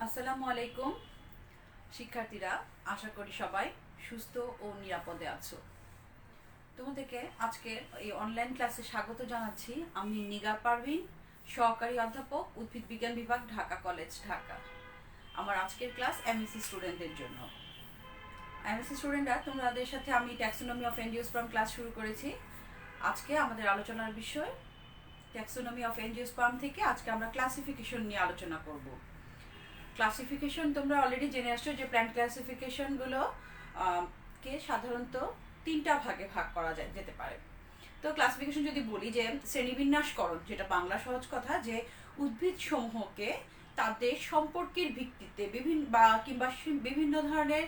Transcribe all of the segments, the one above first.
আসসালামু আলাইকুম শিক্ষার্থীরা, আশা করি সবাই সুস্থ ও নিরাপদে আছো। তোমাদেরকে আজকের এই অনলাইন ক্লাসে স্বাগত জানাচ্ছি। আমি নিগার পারভিন, সহকারী অধ্যাপক, উদ্ভিদ বিজ্ঞান বিভাগ, ঢাকা কলেজ, ঢাকা। আমার আজকের ক্লাস এমএসসি স্টুডেন্টদের জন্য। এমএসসি স্টুডেন্টরা, তোমাদের সাথে আমি ট্যাক্সোনমি অফ এনজিওস্পার্ম ক্লাস শুরু করেছি। আজকে আমাদের আলোচনার বিষয় ট্যাক্সোনমি অফ এনজিওস্পার্ম থেকে আজকে আমরা ক্লাসিফিকেশন নিয়ে আলোচনা করব। ক্লাসিফিকেশন তোমরা অলরেডি জেনে আসছো যে প্ল্যান্ট ক্লাসিফিকেশনগুলো কে সাধারণত তিনটা ভাগে ভাগ করা যেতে পারে। তো ক্লাসিফিকেশন যদি বলি যে শ্রেণীবিন্যাসকরণ, যেটা বাংলা সহজ কথা, যে উদ্ভিদ সমূহকে তাদের সম্পর্কের ভিত্তিতে বিভিন্ন ধরনের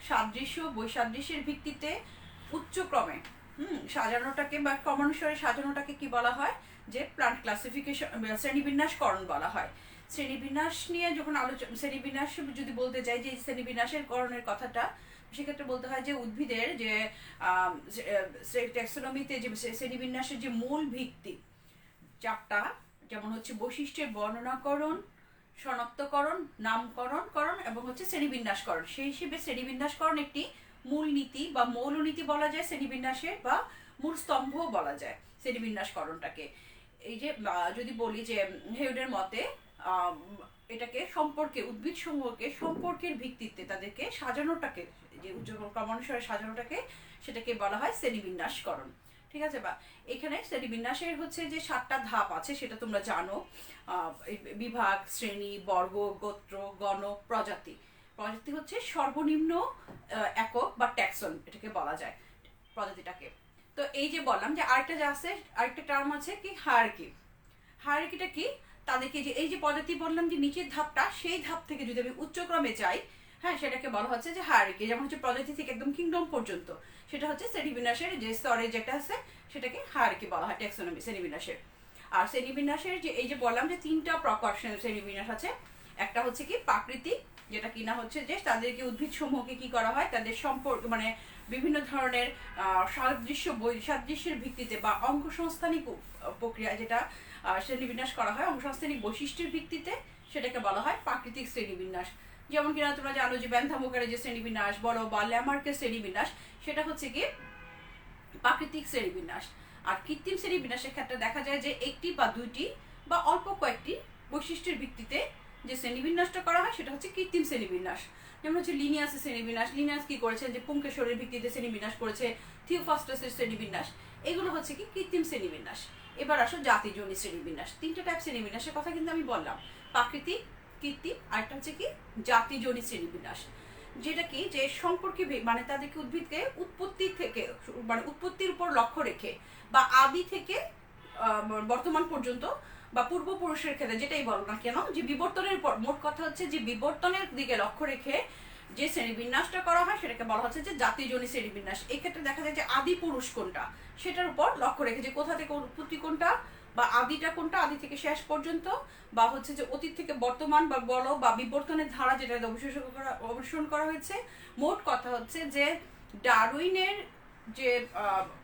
সাদৃশ্য বৈসাদৃশ্যের ভিত্তিতে উচ্চক্রমে সাজানোটাকে বা ক্রমানুসারে সাজানোটাকে কি বলা হয়, যে প্ল্যান্ট ক্লাসিফিকেশন শ্রেণীবিন্যাসকরণ বলা হয়। শ্রেণীবিন্যাস নিয়ে যখন শ্রেণীবিন্যাস যদি বলতে যাই, যে শ্রেণীবিন্যাসের করণের কথাটা, সেক্ষেত্রে বলতে হয় যে উদ্ভিদের যে ট্যাক্সোনমিতে যে শ্রেণীবিন্যাসের যে মূল ভিত্তি চারটা, যেমন হচ্ছে বৈশিষ্ট্যের বর্ণনাকরণ, শনাক্তকরণ, নামকরণকরণ এবং হচ্ছে শ্রেণীবিন্যাসকরণ। সেই হিসেবে শ্রেণীবিন্যাসকরণ একটি মূল নীতি বা মৌলনীতি বলা যায় শ্রেণীবিন্যাসের, বা মূল স্তম্ভ বলা যায় শ্রেণীবিন্যাসকরণটাকে। এই যে যদি বলি যে হেউডের মতে এটাকে উদ্ভিদ সমূহকে সম্পর্কের ভিত্তিতে তাদেরকে সাজানোটাকে, যে ক্রমানুসারে সাজানোটাকে, সেটাকে বলা হয় শ্রেণীবিন্যাসকরণ। ঠিক আছে? বা এখানে শ্রেণীবিন্যাসের হচ্ছে যে 7টা ধাপ আছে, সেটা তোমরা জানো। বিভাগ, শ্রেণী, বর্গ, গোত্র, গণ, প্রজাতি। প্রজাতি হচ্ছে সর্বনিম্ন একক বা ট্যাক্সন, এটাকে বলা যায় প্রজাতিটাকে। তো এই যে বললাম যে আরেকটা টার্ম আছে কি, হায়ারার্কি। হায়ারার্কিটা কি? তাদেরকে যে এই যে পদ্ধতি বললাম যে নিচের ধাপটা, সেই ধাপ থেকে যদি আমি উচ্চক্রমে যাই, হ্যাঁ, সেটাকে বলা হচ্ছে যে হায়ারার্কি। যেমন হচ্ছে প্রজাতি থেকে একদম কিংডম পর্যন্ত, সেটা হচ্ছে শ্রেণীবিন্যাসের যে স্তরে যেটা আছে, সেটাকে হায়ারার্কি বলা হয় ট্যাক্সোনমি শ্রেণীবিন্যাসের। আর শ্রেণীবিন্যাসের যে এই যে বললাম যে 3টা প্রকার শ্রেণীবিন্যাস আছে। একটা হচ্ছে কি প্রাকৃতিক, যেটা কিনা হচ্ছে যে তাদেরকে উদ্ভিদ সমূহকে কি করা হয়, তাদের সম্পর্ক মানে বিভিন্ন ধরনের সাদৃশ্য বৈসাদৃশ্যের ভিত্তিতে বা অঙ্গসংস্থানিক প্রক্রিয়া, যেটা শ্রেণীবিন্যাস করা হয় অঙ্গসংস্থানিক বৈশিষ্ট্যের ভিত্তিতে, সেটাকে বলা হয় প্রাকৃতিক শ্রেণীবিন্যাস। যেমন কিনা তোমরা জানো যে বেন্থামোকারের যে শ্রেণীবিন্যাস বলো বা ল্যামার্কের শ্রেণীবিন্যাস, সেটা হচ্ছে কি প্রাকৃতিক শ্রেণীবিন্যাস। আর কৃত্রিম শ্রেণীবিন্যাসের ক্ষেত্রে দেখা যায় যে একটি বা দুইটি বা অল্প কয়েকটি বৈশিষ্ট্যের ভিত্তিতে যে শ্রেণীবিন্যাসটা করা হয়, সেটা হচ্ছে কৃত্রিম শ্রেণীবিন্যাস। যেমন হচ্ছে লিনিয়াসের শ্রেণীবিন্যাস। লিনিয়াস কি করেছে, যে পুংকেশরের ভিত্তিতে শ্রেণীবিন্যাস করেছে। থিওফাস্টাসের শ্রেণীবিন্যাস। এগুলো হচ্ছে কি কৃত্রিম শ্রেণীবিন্যাস। এবার আসো জাতিজনী শ্রেণীবিন্যাস। 3টা টাইপ শ্রেণীবিন্যাসের কথা কিন্তু আমি বললাম, প্রাকৃতিক, কৃত্রিম, আরেকটা হচ্ছে কি জাতিজনী শ্রেণীবিন্যাস। যেটা কি, যে সম্পর্কে মানে তাদেরকে উদ্ভিদকে উৎপত্তি থেকে মানে উৎপত্তির উপর লক্ষ্য রেখে বা আদি থেকে বর্তমান পর্যন্ত বা পূর্বপুরুষের ক্ষেত্রে যেটাই বলো না কেন, যে বিবর্তনের পর, মোট কথা হচ্ছে যে বিবর্তনের দিকে লক্ষ্য রেখে যে শ্রেণীবিন্যাসটা করা হয়, সেটাকে বলা হচ্ছে যে জাতিজনী শ্রেণীবিন্যাস। এই ক্ষেত্রে দেখা যায় যে আদি পুরুষ কোনটা, সেটার উপর লক্ষ্য রেখে, যে কোথা থেকে উৎপত্তি কোনটা বা আদিটা কোনটা, আদি থেকে শেষ পর্যন্ত, বা হচ্ছে যে অতীত থেকে বর্তমান বা বলো বা বিবর্তনের ধারা যেটা অবশ্যন করা হয়েছে। মোট কথা হচ্ছে যে ডারউইনের যে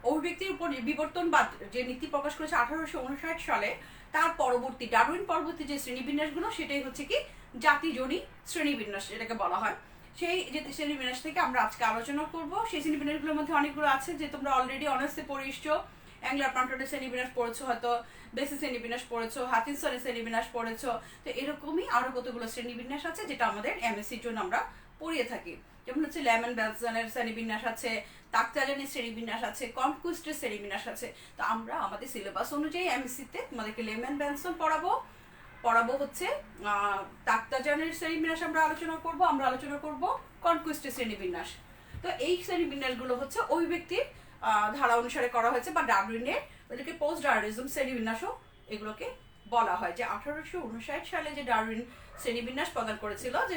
অভিব্যক্তির উপর বিবর্তনবাদ যে নীতি প্রকাশ করেছে 1859 সালে, তার পরবর্তী ডারউইন পরবর্তী যে শ্রেণীবিন্যাসগুলো, সেটাই হচ্ছে কি জাতিজনী শ্রেণীবিন্যাস এটাকে বলা হয়। সেই যে শ্রেণীবিন্যাস থেকে আমরা আজকে আলোচনা করব। সেই শ্রেণীবিন্যাসগুলোর মধ্যে অনেকগুলো আছে যে তোমরা অলরেডি অনার্সে পড়ে এসছো। অ্যাংলার প্লান্টনের শ্রেণীবিন্যাস পড়েছো, হয়তো বেসিস শ্রেণীবিন্যাস পড়েছো, হাচিনসনের শ্রেণীবিন্যাস পড়েছো। তো এরকমই আরো কতগুলো শ্রেণীবিন্যাস আছে যেটা আমাদের এমএসসির জন্য আমরা পড়িয়ে থাকি। যেমন হচ্ছে লেমন বেলসনের শ্রেণীবিন্যাস আছে, তাকতাজানের শ্রেণীবিন্যাস আছে, কনকুইস্টের শ্রেণীবিন্যাস আছে। তো আমরা আমাদের সিলেবাস অনুযায়ী এমএসসিতে তোমাদেরকে লেমন বেলসন পড়াবো হচ্ছে তাকতাজানের শ্রেণীবিন্যাস আমরা আলোচনা করব কনকুইস্টের শ্রেণীবিন্যাস। তো এই শ্রেণীবিন্যাসগুলো হচ্ছে ওই ব্যক্তির ধারা অনুসারে করা হয়েছে, বা ডারউইনের ওদেরকে পোস্ট ডারউইনিজম শ্রেণীবিন্যাসও এগুলোকে বলা হয়। যে 1859 সালে যে ডারউইন শ্রেণীবিন্যাস প্রদান করেছিল, যে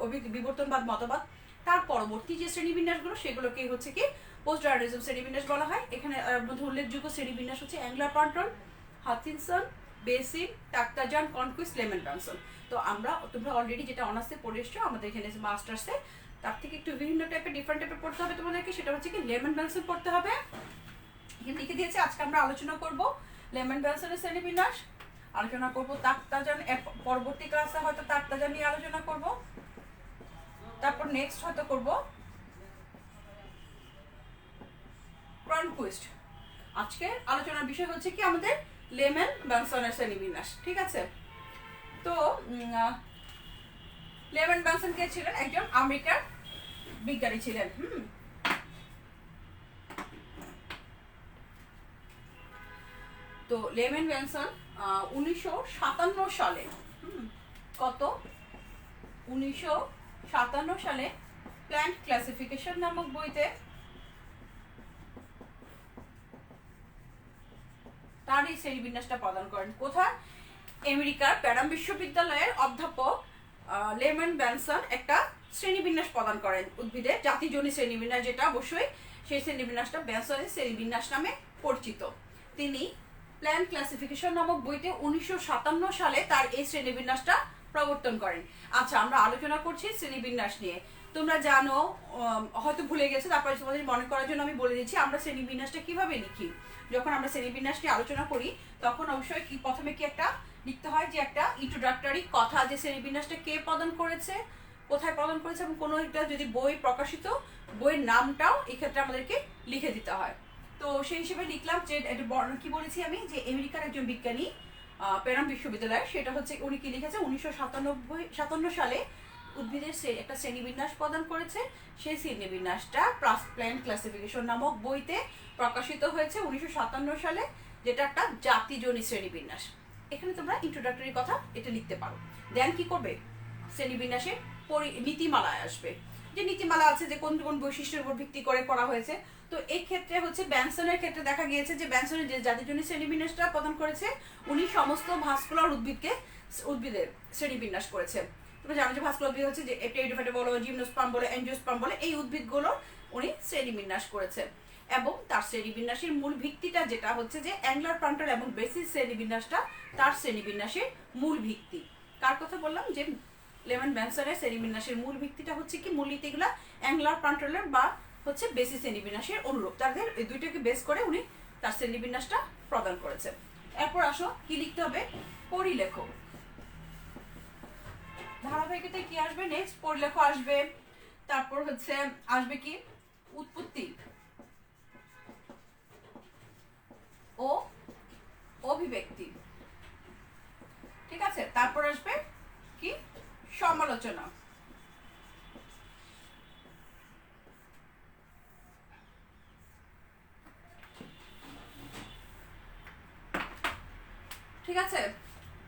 ওই ব্যক্তি বিবর্তনবাদ মতবাদ, তার পরবর্তী যে শ্রেণীবিন্যাসগুলো, সেগুলোকে হচ্ছে কি পোস্ট ডারউইনিজম শ্রেণীবিন্যাস বলা হয়। এখানে মধ্যে উল্লেখযোগ্য শ্রেণীবিন্যাস হচ্ছে Engler Prantl, Hutchinson, Bessey, Takhtajan, Cronquist, লেমন বেলসন। তো তোমরা অলরেডি যেটা অনার্সে পড়ে এসছো, আমাদের এখানে মাস্টার্সে তার থেকে একটু বিভিন্ন টাইপের ডিফারেন্ট টাইপের পড়তে হবে তোমাদেরকে। সেটা হচ্ছে কি লেমন বেলসন পড়তে হবে। এখানে লিখে দিয়েছে, আজকে আমরা আলোচনা করব লেমন বেলসনের শ্রেণীবিন্যাস, আলোচনা করব তাকতাজান পরবর্তী ক্লাসে হয়তো তারতাজা নিয়ে আলোচনা করব, তারপর নেক্সট হয়তো করব ক্রনকুইস্ট। আজকে আলোচনার বিষয় হচ্ছে কি আমাদের লেম্যান ব্যানসনের শ্রেণীবিন্যাস। ঠিক আছে, তো লেম্যান ব্যানসন কে ছিলেন? একজন আমেরিকার বিজ্ঞানী ছিলেন। তো লেম্যান ব্যানসন 1957 সালে কত 1957 সালে প্ল্যান্ট ক্লাসিফিকেশন নামক বইতে তার এই শ্রেণীবিন্যাসটা প্রদান করেন। কোথায়? আমেরিকার প্যারাম বিশ্ববিদ্যালয়ের অধ্যাপক লেম্যান ব্যানসন একটা শ্রেণীবিন্যাস প্রদান করেন উদ্ভিদের জাতিজনী শ্রেণীবিন্যাস, যেটা অবশ্যই সেই শ্রেণীবিন্যাসটা ব্যানসনের শ্রেণীবিন্যাস নামে পরিচিত। তিনি প্ল্যান্ট ক্লাসিফিকেশন নামক বইতে 1957 সালে তার এই শ্রেণীবিন্যাসটা প্রবর্তন করেন। আচ্ছা, আমরা আলোচনা করছি শ্রেণীবিন্যাস নিয়ে। তোমরা জানো, হয়তো ভুলে গেছো, তারপরে তোমাদের মনে করার জন্য আমি বলে দিচ্ছি আমরা শ্রেণীবিন্যাসটা কিভাবে লিখি। যখন আমরা শ্রেণীবিন্যাস নিয়ে আলোচনা করি তখন অবশ্যই কি প্রথমে কি একটা লিখতে হয়, যে একটা ইন্ট্রোডাক্টরি কথা, যে শ্রেণীবিন্যাসটা কে প্রদান করেছে, কোথায় প্রদান করেছে, এবং কোনো একটা যদি বই প্রকাশিত বইয়ের নামটাও এক্ষেত্রে আমাদেরকে লিখে দিতে হয়। তো সেই হিসেবে লিখলাম যে কি বলেছি আমি, যে আমেরিকার একজন বিজ্ঞানী প্যারাম বিশ্ববিদ্যালয়, সেটা হচ্ছে উনি কি লিখেছে 1957 সালে উদ্ভিদের একটা শ্রেণীবিন্যাস প্রদান করেছে। সেই শ্রেণীবিন্যাসটা প্ল্যান্ট ক্লাসিফিকেশন নামক বইতে প্রকাশিত হয়েছে 1957 সালে, যেটা একটা জাতিজনী শ্রেণীবিন্যাস। এখানে তোমরা ইন্ট্রোডাক্টরি কথা এটা লিখতে পারো। দেন কি করবে, শ্রেণীবিন্যাসের নীতিমালায় আসবে, যে নীতিমালা আছে যে কোন কোন বৈশিষ্ট্যের উপর ভিত্তি করে করা হয়েছে। তো এই ক্ষেত্রে হচ্ছে ব্যানসনের ক্ষেত্রে দেখা গিয়েছে যে ব্যানসনের যে জাতিজনী শ্রেণীবিন্যাসটা প্রদান করেছে, উনি সমস্ত ভাস্কুলার উদ্ভিদের শ্রেণীবিন্যাস করেছে। তুমি জানো যে ভাস্কুলার উদ্ভিদ হচ্ছে যে টেরিডোফাইটা বলো, জিমনোস্পার্ম বলে, এনজিওস্পার্ম বলে, এই উদ্ভিদগুলো উনি শ্রেণীবিন্যাস করেছে। এবং তার শ্রেণীবিন্যাসের মূল ভিত্তিটা যেটা হচ্ছে যে অ্যাঙ্গুলার প্লান্টার এবং বেসিস শ্রেণীবিন্যাসটা তার শ্রেণীবিন্যাসের মূল ভিত্তি। কার কথা বললাম? যে লেম্যান ব্যানসনের শ্রেণীবিন্যাসের মূল ভিত্তিটা হচ্ছে কি, মূলনীতিগুলা অ্যাঙ্গুলার প্লান্টারের বা হচ্ছে বেসিস শ্রেণীবিন্যাসের অনুরূপ। তাদের এই দুইটাকে বেস করে উনি তার শ্রেণীবিন্যাসটা প্রদান করেছেন। এরপর আসো কি লিখতে হবে, পরিলেখ। ধারাবাহিকতে কি আসবে? নেক্সট পরিলেখ আসবে। তারপর হচ্ছে আসবে কি, উৎপত্তি ও অভিব্যক্তি। ঠিক আছে, তারপর আসবে কি, সমালোচনা। ঠিক আছে,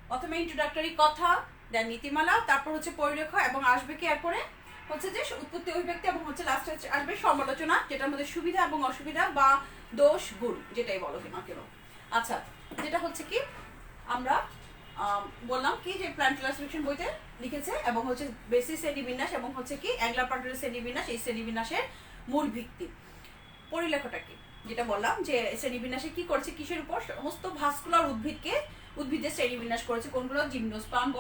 প্রথমে ইন্ট্রোডাক্টরি কথা, দেন নীতিমালা, তারপর হচ্ছে পরিলেখ, এবং আসবে কি এরপরে হচ্ছে যে উৎপত্তি অভিব্যক্তি, এবং হচ্ছে লাস্টে আসবে সমালোচনা, যেটার মধ্যে সুবিধা এবং অসুবিধা বা দোষ গুণ যেটাই বলো না কেন। আচ্ছা, যেটা হচ্ছে কি আমরা বললাম কি, যে প্ল্যান্ট ক্লাসিফিকেশন বইতে লিখেছে, এবং হচ্ছে বেসিস শ্রেণীবিন্যাস এবং হচ্ছে কি অ্যাঙ্গুলার প্লান্টারের শ্রেণীবিন্যাস, এই শ্রেণীবিন্যাসের মূল ভিত্তি। পরিলেখটা কি, যেটা বললাম যে শ্রেণীবিন্যাসে কি করেছে, কিসের উপর, সমস্ত ভাস্কুলার উদ্ভিদের শ্রেণীবিন্যাস করেছে। কোনগুলো? জিমনোস্পার্ম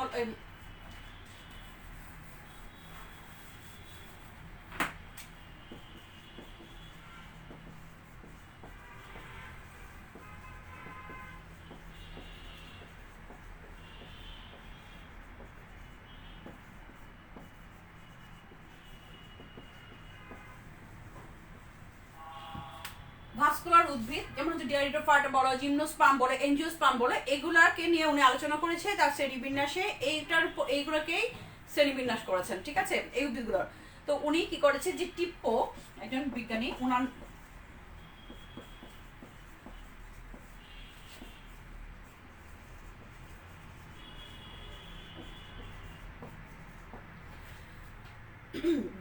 ভাস্কুলার উদ্ভিদ, যেমন হচ্ছে টেরিডোফাইটা বলো, জিমনোস্পার্ম বলে, এনজিওস্পার্ম বলে, এগুলাকে নিয়ে উনি আলোচনা করেছে তার শ্রেণীবিন্যাসে। এইগুলোকেই শ্রেণীবিন্যাস করেছেন। ঠিক আছে, এই উদ্ভিদগুলোর। তো উনি কি করেছে, যে টিপ্পো একজন বিজ্ঞানী, উনার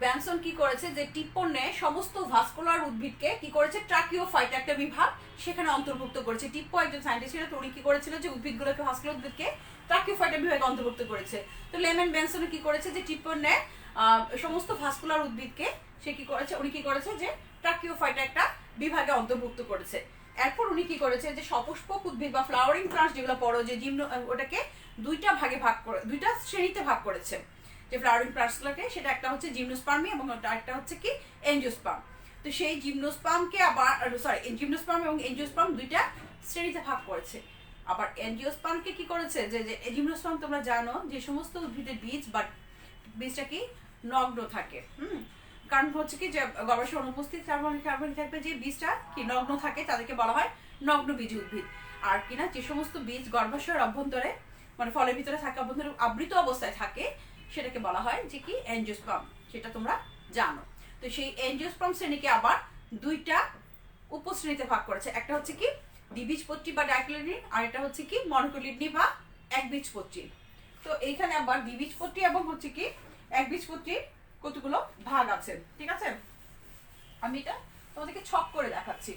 ব্যানসন কি করেছে, যে টিপ্পনে সমস্ত ভাস্কুলার উদ্ভিদকে কি করেছে, ট্রাকিওফাইটা একটা বিভাগ সেখানে অন্তর্ভুক্ত করেছে। টিপ্পো একজন সায়েন্টিস্ট ছিল, তো উনি কি করেছিল, যে উদ্ভিদগুলোকে, ভাস্কুলার উদ্ভিদকে ট্রাকিওফাইটা বিভাগে অন্তর্ভুক্ত করেছে। তো লেম্যান ব্যানসন কি করেছে, যে টিপ্পনে সমস্ত ভাস্কুলার উদ্ভিদকে সে কি করেছে, উনি কি করেছে, যে ট্রাকিওফাইটা একটা বিভাগে অন্তর্ভুক্ত করেছে। এরপর উনি কি করেছে, যে সপুষ্পক উদ্ভিদ বা ফ্লাওয়ারিং প্লান্টস যেগুলো পড়ো, যে ওটাকে দুইটা শ্রেণীতে ভাগ করেছে। যে ফ্লাওয়ারিং প্লান্টসগুলোকে, সেটা একটা হচ্ছে জিমনোস্পার্মি এবং একটা হচ্ছে কি এনজিওস্পার্ম। তো সেই জিমনোস্পার্ম এবং এনজিওস্পার্ম দুইটা শ্রেণীতে ভাগ করেছে। আবার এনজিওস্পার্মকে কি করেছে, যে জিমনোস্পার্ম তোমরা জানো যে সমস্ত উদ্ভিদের বীজ বা বীজটা কি নগ্ন থাকে। কারণ হচ্ছে কি যে গর্ভাশয় অনুপস্থিত কার্বন থাকবে, যে বীজটা কি নগ্ন থাকে তাদেরকে বলা হয় নগ্ন বীজ উদ্ভিদ। আর কিনা যে সমস্ত বীজ গর্ভাশয়ের অভ্যন্তরে মানে ফলের ভিতরে থাকে, অভ্যন্তরে আবৃত অবস্থায় থাকে, সেটাকে বলা হয় যে কি এনজিওস্পার্ম, সেটা তোমরা জানো। তো সেই এনজিওস্পার্ম শ্রেণীকে আবার দুইটা উপশ্রেণীতে ভাগ করেছে, একটা হচ্ছে কি দ্বিবীজপত্রী বা ডাইকোটিলিডনি, আর এটা হচ্ছে কি মনোকোটিলিডনি বা একবীজপত্রী। তো এইখানে আবার দ্বিবীজপত্রী এবং হচ্ছে কি একবীজপত্রীর কতগুলো ভাগ আছে, ঠিক আছে। আমি এটা তোমাদেরকে ছক করে দেখাচ্ছি।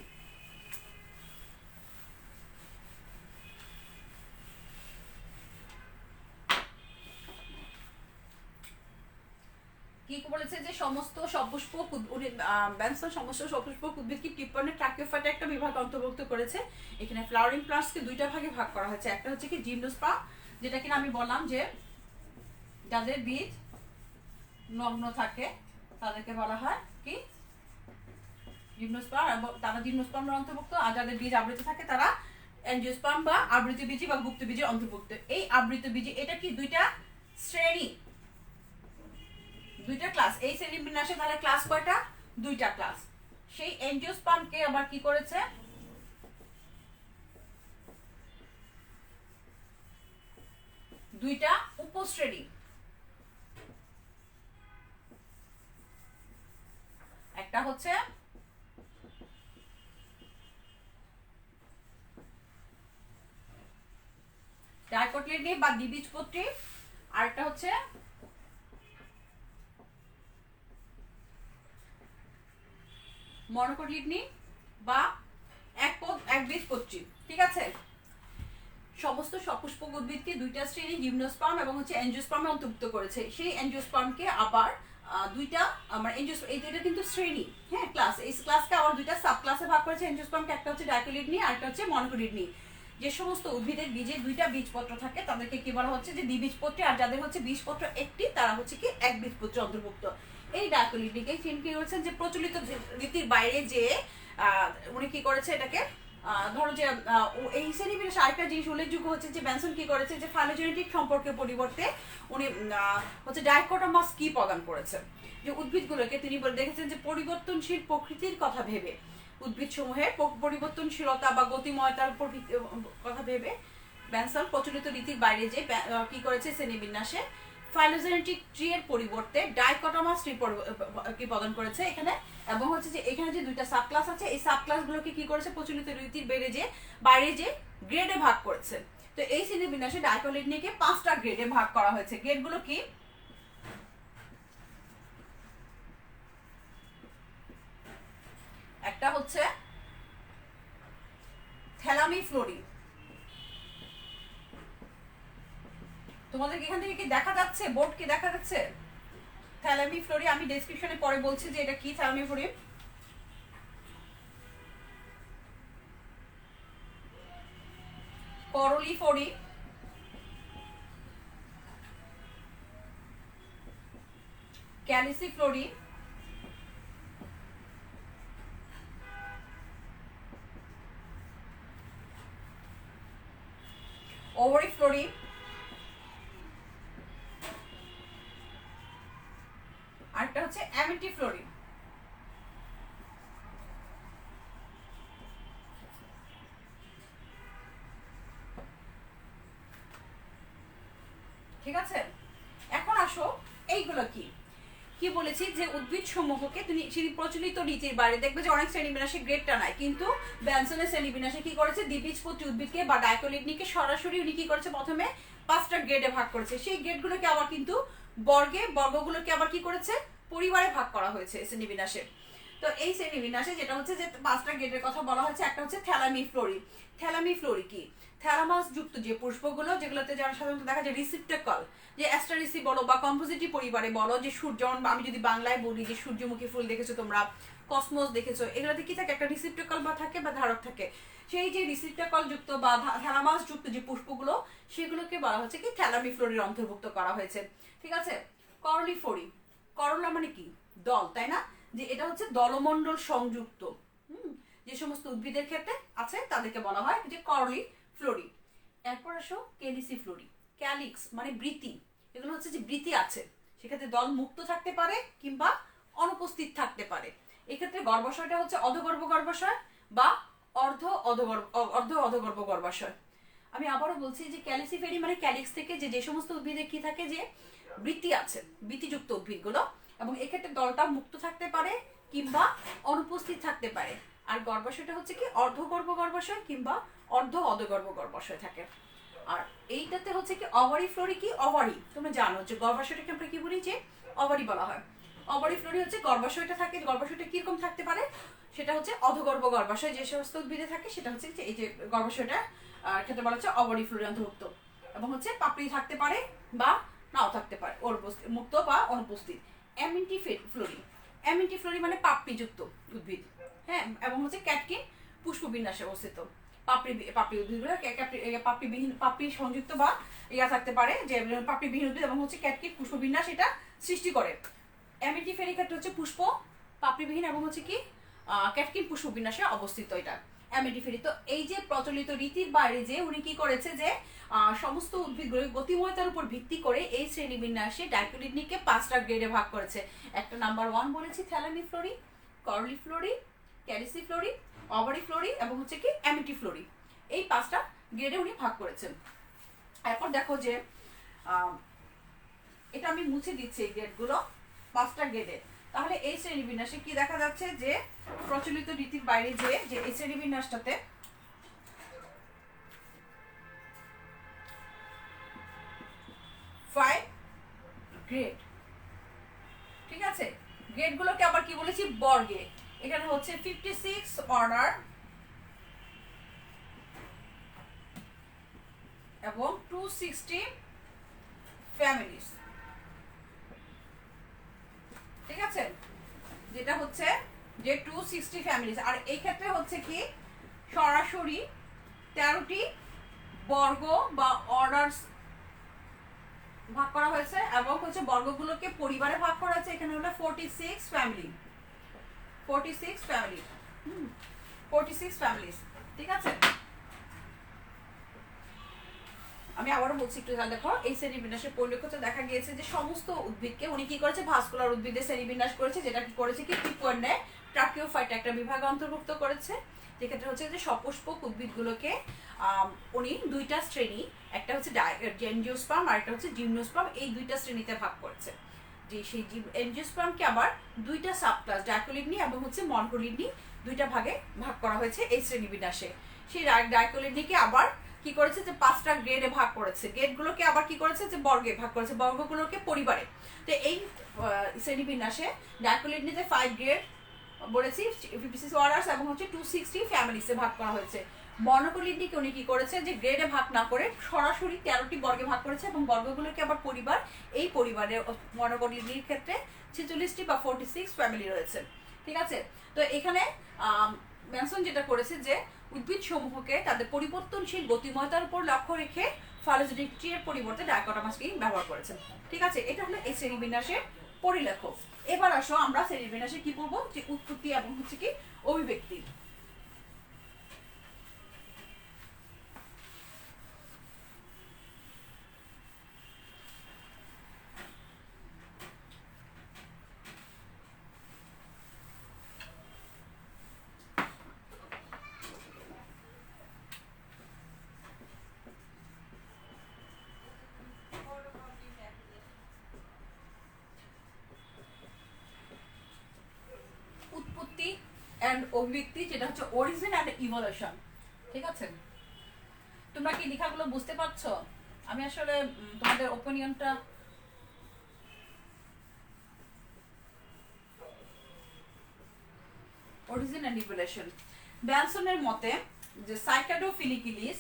কি বলেছে যে সমস্ত সপুষ্পক বেনসন সমস্ত সপুষ্পক উদ্ভিদকে টিপ্পনে ট্রাকিওফাইটা একটা বিভাগ অন্তর্ভুক্ত করেছে। এখানে ফ্লাওয়ারিং প্লান্টসকে দুইটা ভাগে ভাগ করা হয়েছে, একটা হচ্ছে কি জিমনোস্পার্ম, যেটা কিনা আমি বললাম যে যাদের বীজ নগ্ন থাকে তাদেরকে বলা হয় কি জিমনোস্পার্ম, এবং তারা জিমনোস্পার্মের অন্তর্ভুক্ত। আর যাদের বীজ আবৃত থাকে তারা এনজিওস্পার্ম বা আবৃতবীজী বা গুপ্তবীজের অন্তর্ভুক্ত। এই আবৃতবীজী এটা কি দুইটা শ্রেণী, দুইটা ক্লাস। এই শ্রেণী বিন্যাসে তাহলে ক্লাস কয়টা? দুইটা ক্লাস। সেই এনজিওস্পার্মকে আবার কি করেছে, দুইটা উপশ্রেণী, একটা হচ্ছে ডাইকোটিলিডনি বা দ্বিবীজপত্রী, আরেকটা হচ্ছে মনোকোটিলিডনি বা একবীজপত্রী, ঠিক আছে। সমস্ত সপুষ্পক উদ্ভিদকে দুইটা শ্রেণী জিমনোস্পার্ম এবং হচ্ছে এনজিওস্পার্মে অন্তর্ভুক্ত করেছে। সেই এনজিওস্পার্মকে আবার দুইটা আমার এই দুইটা কিন্তু শ্রেণী, হ্যাঁ ক্লাস, এই ক্লাসকে আবার দুইটা সাব ক্লাসে ভাগ করেছে এনজিওস্পার্মকে, একটা হচ্ছে ডাইকোটিলিডনি আর একটা হচ্ছে মনোকোটিলিডনি। যে সমস্ত উদ্ভিদের বীজে দুইটা বীজপত্র থাকে তাদেরকে কি বলা হচ্ছে যে দ্বিবীজপত্রী, আর যাদের হচ্ছে বীজপত্র একটি তারা হচ্ছে কি একবীজপত্রী অন্তর্ভুক্ত। এই ডাইকোটিলিডনিকে তিনি কি করেছেন যে প্রচলিত রীতির বাইরে যে উনি কি করেছে এটাকে ধরো যে এই শ্রেণীবিন্যাসে আরেকটা জিনিস উল্লেখযোগ্য হচ্ছে যে বেনসন কি করেছে যে ফাইলোজেনেটিক সম্পর্কের পরিবর্তে উনি হচ্ছে ডাইকোটোমাস কি প্রদান করেছে, যে উদ্ভিদগুলোকে তিনি দেখেছেন যে পরিবর্তনশীল প্রকৃতির কথা ভেবে, উদ্ভিদ সমূহের পরিবর্তনশীলতা বা গতিময়তার উপর কথা ভেবে বেনসন প্রচলিত রীতির বাইরে যে কি করেছে শ্রেণীবিন্যাসে ফাইলোজেনেটিক ট্রি এর পরিবর্তে ডাইকোটোমাস ট্রি কি প্রদান করেছে এখানে। এবং হচ্ছে যে এখানে যে দুইটা সাব ক্লাস আছে, এই সাব ক্লাসগুলোকে কি করেছে প্রচলিত রীতির বাইরে যে গ্রেডে ভাগ করেছে। তো এই শ্রেণীবিন্যাসে ডাইকোটিলিডনিকে 5টা গ্রেডে ভাগ করা হয়েছে। গ্রেডগুলো কি? একটা হচ্ছে থ্যালামিফ্লোরি, তোমাদের এখান থেকে কি দেখা যাচ্ছে, বোর্ড কি দেখা যাচ্ছে? থ্যালামিফ্লোরি আমি ডেসক্রিপশনে পরে বলছি যে এটা কি থ্যালামিফ্লোরি। করলিফ্লোরি, ক্যালিসিফ্লোরি, ওভারিফ্লোরি, আরেকটা হচ্ছে অ্যামিটিফ্লোরি। ঠিক আছে, এখন আসো এইগুলো কি কি বলেছি যে উদ্ভিদ সমূহকে তিনি প্রচলিত রীতির বাইরে দেখবে যে অনেক শ্রেণীবিন্যাসে গ্রেডটা নাই, কিন্তু বেনসনের শ্রেণীবিন্যাসে কি করেছে দ্বিবীজপত্রী উদ্ভিদকে বা ডাইকোটিলিডনিকে সরাসরি উনি কি করেছে প্রথমে 5টা গ্রেডে ভাগ করেছে। সেই গ্রেডগুলোকে আবার কিন্তু বর্গগুলোকে আবার কি করেছে পরিবারে ভাগ করা হয়েছে শ্রেণীবিন্যাসে। তো এই শ্রেণীবিন্যাসে যেটা হচ্ছে যে 5টা গ্রেডের কথা বলা হয়েছে, একটা হচ্ছে থ্যালামিফ্লোরি। থ্যালামিফ্লোরি কি? থ্যালামাস যুক্ত যে পুষ্পগুলো যেগুলোতে যারা সাধারণত দেখা যায় রিসিপ্টাকল, যে অ্যাস্টারিসি বলো বা কম্পোজিটিভ পরিবারে বলো, যে যেমন আমি যদি বাংলায় বলি যে সূর্যমুখী ফুল দেখেছো তোমরা, কসমস দেখেছো, এগুলোতে কি থাকে একটা রিসিপ্টাকল বা থাকে বা ধারক থাকে। সেই যে রিসিপ্টাকল যুক্ত বা থ্যালামাস যুক্ত যে পুষ্পগুলো সেগুলোকে বলা হচ্ছে কি থ্যালামিফ্লোরির অন্তর্ভুক্ত করা হয়েছে। ঠিক আছে, করলিফ্লোরি, করলা মানে কি দল, তাই না, যে এটা হচ্ছে দলমণ্ডল সংযুক্ত যে সমস্ত উদ্ভিদের ক্ষেত্রে আছে তাদেরকে বলা হয় যে করলিফ্লোরি। এরপর আসো ক্যালিসিফ্লোরি। ক্যালিক্স মানে বৃতি, এগুলো হচ্ছে যে বৃতি আছে, সেক্ষেত্রে দল মুক্ত থাকতে পারে কিংবা অনুপস্থিত থাকতে পারে। এক্ষেত্রে গর্ভাশয়টা হচ্ছে অধগর্ভ গর্ভাশয় বা অর্ধ অধগর্ভ গর্ভাশয়। আমি আবারও বলছি যে ক্যালিসিফেরি মানে ক্যালিক্স থেকে যে সমস্ত উদ্ভিদে কি থাকে, যে বৃতি আছে, বৃতিযুক্ত উদ্ভিদগুলো, এবং এক্ষেত্রে দলটা মুক্ত থাকতে পারে কিংবা অনুপস্থিত থাকতে পারে। আর গর্ভাশয়টা হচ্ছে কি অর্ধগর্ভ গর্ভাশয় কিংবা অর্ধ অধগর্ভ গর্ভাশয় থাকে। আর এইটাতে হচ্ছে কি অভারি ফ্লোরি, কি অভারি তোমরা জানো যে গর্ভাশয়টাকে আমরা কি বলি, যে অভারি বলা হয়। অভারি ফ্লোরি হচ্ছে গর্ভাশয়টা থাকে, গর্ভাশয়টা কিরকম থাকতে পারে, সেটা হচ্ছে অধগর্ভ গর্ভাশয় যে সমস্ত উদ্ভিদে থাকে, সেটা হচ্ছে এই যে গর্ভাশয়টা ক্ষেত্রে বলা হচ্ছে অভারি ফ্লোরি অন্তর্ভুক্ত। এবং হচ্ছে পাপড়ি থাকতে পারে বা নাও থাকতে পারে, মুক্ত বা অনুপস্থিত। অ্যামিন্টি ফ্লোরি, অ্যামিন্টি ফ্লোরি মানে পাপড়িযুক্ত উদ্ভিদ, হ্যাঁ। এবং হচ্ছে ক্যাটকিন পুষ্পবিন্যাসে অবস্থিত। পাপড়ি উদ্ভিদগুলো পাপড়ি সংযুক্ত বা ইয়া থাকতে পারে, যে পাপড়িবিহীন উদ্ভিদ, এবং হচ্ছে ক্যাটকিন পুষ্পবিন্যাস এটা সৃষ্টি করে। অ্যামিটিফেরি ক্ষেত্রে হচ্ছে পুষ্প পাপড়িবিহীন এবং হচ্ছে কি ক্যাটকিন পুষ্পবিন্যাসে অবস্থিত এটা অ্যামিটিফেরি। তো এই যে প্রচলিত রীতির বাইরে যে উনি কি করেছে, যে সমস্ত উদ্ভিদগুলো গতিময়তার উপর ভিত্তি করে এই শ্রেণীবিন্যাসে ডাইকোটিডনিকে 5টা গ্রেডে ভাগ করেছে। একটা নাম্বার 1 বলেছি থ্যালামিফ্লোরি, কর্লিফ্লোরি, ক্যালিসিফ্লোরি, অভারিফ্লোরি এবং হচ্ছে কি অ্যামিটিফ্লোরি। এই 5টা গ্রেডে উনি ভাগ করেছেন। এরপর দেখো যে এটা আমি মুছে দিচ্ছি এই গ্রেডগুলো 5টা গ্রেডে। তাহলে এই শ্রেণীবিন্যাসে কি দেখা যাচ্ছে, যে প্রচলিত রীতির বাইরে যে এই শ্রেণীবিন্যাসটাতে গ্রেড, ঠিক আছে। গ্রেডগুলোকে আবার কি বলেছি, বর্গে। এখানে হচ্ছে 56 অর্ডার এবং 260 ফ্যামিলিজ, ঠিক আছে, যেটা হচ্ছে যে 260 ফ্যামিলিজ। আর এই ক্ষেত্রে হচ্ছে কি সরাসরি 13টি বর্গ বা অর্ডারস ভাগ করা হয়েছে, এবং হচ্ছে বর্গগুলোকে পরিবারে ভাগ করা হয়েছে। এখানে হলো 46 ফ্যামিলি, 46 ফ্যামিলি, 46 ফ্যামিলিজ, ঠিক আছে। আমি আবারও বলছি একটু দেখো, এই শ্রেণীবিন্যাসের পরিলক্ষিত দেখা গিয়েছে যে সমস্ত উদ্ভিদকে উনি কি করেছে, ভাস্কুলার উদ্ভিদের শ্রেণীবিন্যাস করেছে, যেটা কি করেছে কি টিপোয়েন্ডে ট্রাকিওফাইটা একটা বিভাগ অন্তর্ভুক্ত করেছে। যেক্ষেত্রে হচ্ছে যে সপুষ্পক উদ্ভিদগুলোকে উনি 2টা শ্রেণী, একটা হচ্ছে এনজিওস্পার্ম আর একটা হচ্ছে জিমনোস্পার্ম, এই 2টা শ্রেণীতে ভাগ করেছে। যে সেই এনজিওস্পার্মকে আবার 2টা সাবক্লাস ডাইকোলিডনি এবং হচ্ছে মনোলিডনি 2টা ভাগে ভাগ করা হয়েছে এই শ্রেণীবিন্যাসে। সেই ডাইকোলিডনিকে আবার কি করেছে, যে 5টা গ্রেডে ভাগ করেছে। গ্রেডগুলোকে আবার কি করেছে, যে বর্গে ভাগ করেছে, বর্গগুলোকে পরিবারে। তো এই শ্রেণীবিন্যাসে ডাইকোলিডনিতে 5 গ্রেড বলেছি, 56 অর্ডারস এবং হচ্ছে 260 ফ্যামিলিসে ভাগ করা হয়েছে। মনোকোলিডনিকে উনি কি করেছে, যে গ্রেডে ভাগ না করে সরাসরি 13টি বর্গে ভাগ করেছে, এবং বর্গগুলোকে আবার পরিবার। এই পরিবারে মনোকোলিডনির ক্ষেত্রে 46টি বা 46 ফ্যামিলি রয়েছে, ঠিক আছে। তো এখানে ম্যানসন যেটা করেছে, যে উদ্ভিদ সমূহকে তাদের পরিবর্তনশীল গতিময়তার উপর লক্ষ্য রেখে ফাইলোজেনিক ট্রি এর পরিবর্তে ডাইকোটামাসকে ব্যবহার করেছেন, ঠিক আছে। এটা হলো এই শ্রেণীবিন্যাসের পরিলেখ। এবার আসো আমরা শ্রেণীবিন্যাসে কি পড়বো, যে উৎপত্তি এবং হচ্ছে কি অভিব্যক্তি। উৎপত্তি এন্ড অভিব্যক্তি, যেটা হচ্ছে অরিজিন এন্ড ইভলিউশন, ঠিক আছে। তোমরা কি লেখাগুলো বুঝতে পারছো? আমি আসলে তোমাদের ওপিনিয়নটা অরিজিন এন্ড ইভলিউশন। ব্যানসনের মতে যে সাইকাডোফিলিকিলিস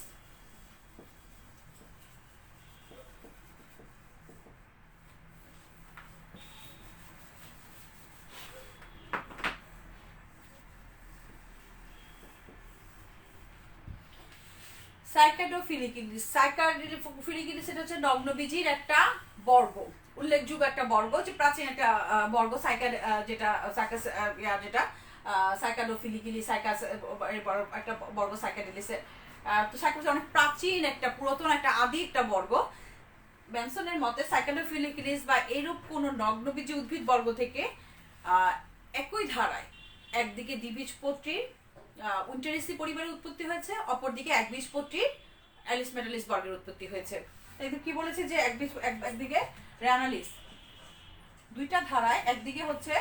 সাইকাডোফিলিকিলিস এটা হচ্ছে নগ্নবীজির একটা বর্গ, উল্লেখযোগ্য একটা বর্গ, যে প্রাচীন একটা বর্গ, যেটা সাইকাস যেটা সাইকাডোফিলিকিলি সাইকাস একটা বর্গ সাইকাডিলিসের তো সাইক্লোপিস অনেক প্রাচীন একটা পুরাতন একটা আদি একটা বর্গ। বেনসনের মতে সাইকেলোফিলিকিলিস বা এরূপ কোনো নগ্নবীজী উদ্ভিদ বর্গ থেকে একই ধারায় একদিকে দ্বিবীজপত্রীর উইন্টারেসি পরিবারের উৎপত্তি হয়েছে, অপরদিকে একবীজপত্রীর অ্যালিস মেটালিস বর্গের উৎপত্তি হয়েছে। কি বলেছে যে একদিকে র্যানালিস, দুইটা ধারায় একদিকে হচ্ছে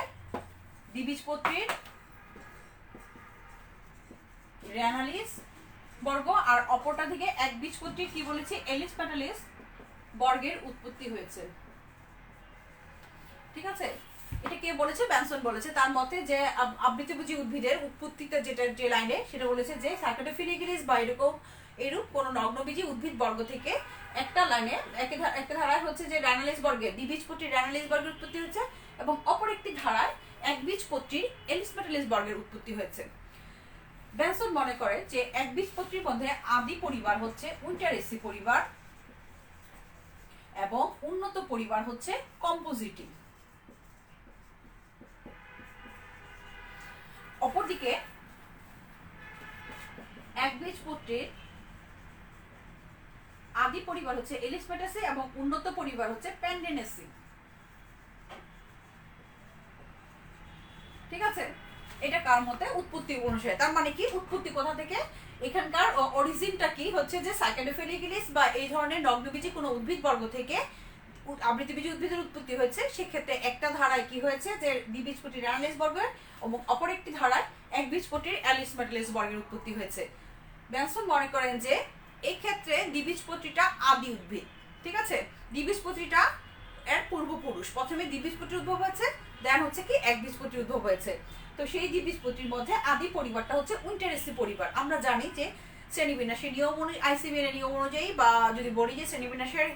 দ্বিবীজপত্রীর র্যানালিস বর্গ আর অপরটা দিকে একবীজপত্রীর কি বলেছে এলিস মেটালিস বর্গের উৎপত্তি হয়েছে। ঠিক আছে, এটা কে বলেছে? বেনসন বলেছে। তার মতে যে আবৃতভোজী উদ্ভিদের উৎপত্তিতে যে লাইনে সেটা বলেছে যে সাইকেলোফিলিকিলিস বা এরূপ কোন নগ্নবীজী উদ্ভিদ বর্গ থেকে একটা লাইনে একটা ধারায় হচ্ছে যে র্যানালিস বর্গের দ্বিবীজপত্রীর র্যানালিস বর্গের উৎপত্তি হয়েছে এবং অপর একটি ধারায় একবীজপত্রীর এলিস মেটালিস বর্গের উৎপত্তি হয়েছে। বেনসন মনে করে যে একবীজপত্রীর মধ্যে আদি পরিবার হচ্ছে উইন্টারেসি পরিবার এবং উন্নত পরিবার হচ্ছে কম্পোজিটি। অপরদিকে একবীজপত্রীর আদি পরিবার হচ্ছে এলিস মেটাসি এবং উন্নত পরিবার হচ্ছে প্যান্ডেনেসি। ঠিক আছে, এটা কার মতে? উৎপত্তি অনুসারে। তার মানে কি উৎপত্তি কোথা থেকে, এখানকার অরিজিনটা কি হচ্ছে যে সাইকেলোফিলিকিলিস বা এই ধরনের নগ্নবীজী কোনো উদ্ভিদ বর্গ থেকে আবৃতবীজী উদ্ভিদের উৎপত্তি হয়েছে। সেক্ষেত্রে একটা ধারায় কি হয়েছে যে দ্বিবীজপত্রীর র্যানালিস বর্গের এবং অপর একটি ধারায় একবীজপত্রীর অ্যালিস মেটালিস বর্গের উৎপত্তি হয়েছে। বেনসন মনে করেন যে এই ক্ষেত্রে দ্বিবীজপত্রীটা আদি উদ্ভিদ। ঠিক আছে, দ্বিবীজপত্রীটা এর পূর্বপুরুষ। প্রথমে দ্বিবীজপত্রী উদ্ভব হয়েছে, দেন হচ্ছে কি একবীজপত্রী উদ্ভব হয়েছে। তো সেই দ্বিবীজপত্রীর মধ্যে আদি পরিবারটা হচ্ছে উইন্টারেসি পরিবার। আমরা জানি যে শ্রেণীবিন্যাসের নিয়ম অনুযায়ী, আইসিবিএর নিয়ম অনুযায়ী বা যদি বলি যে শ্রেণীবিন্যাসের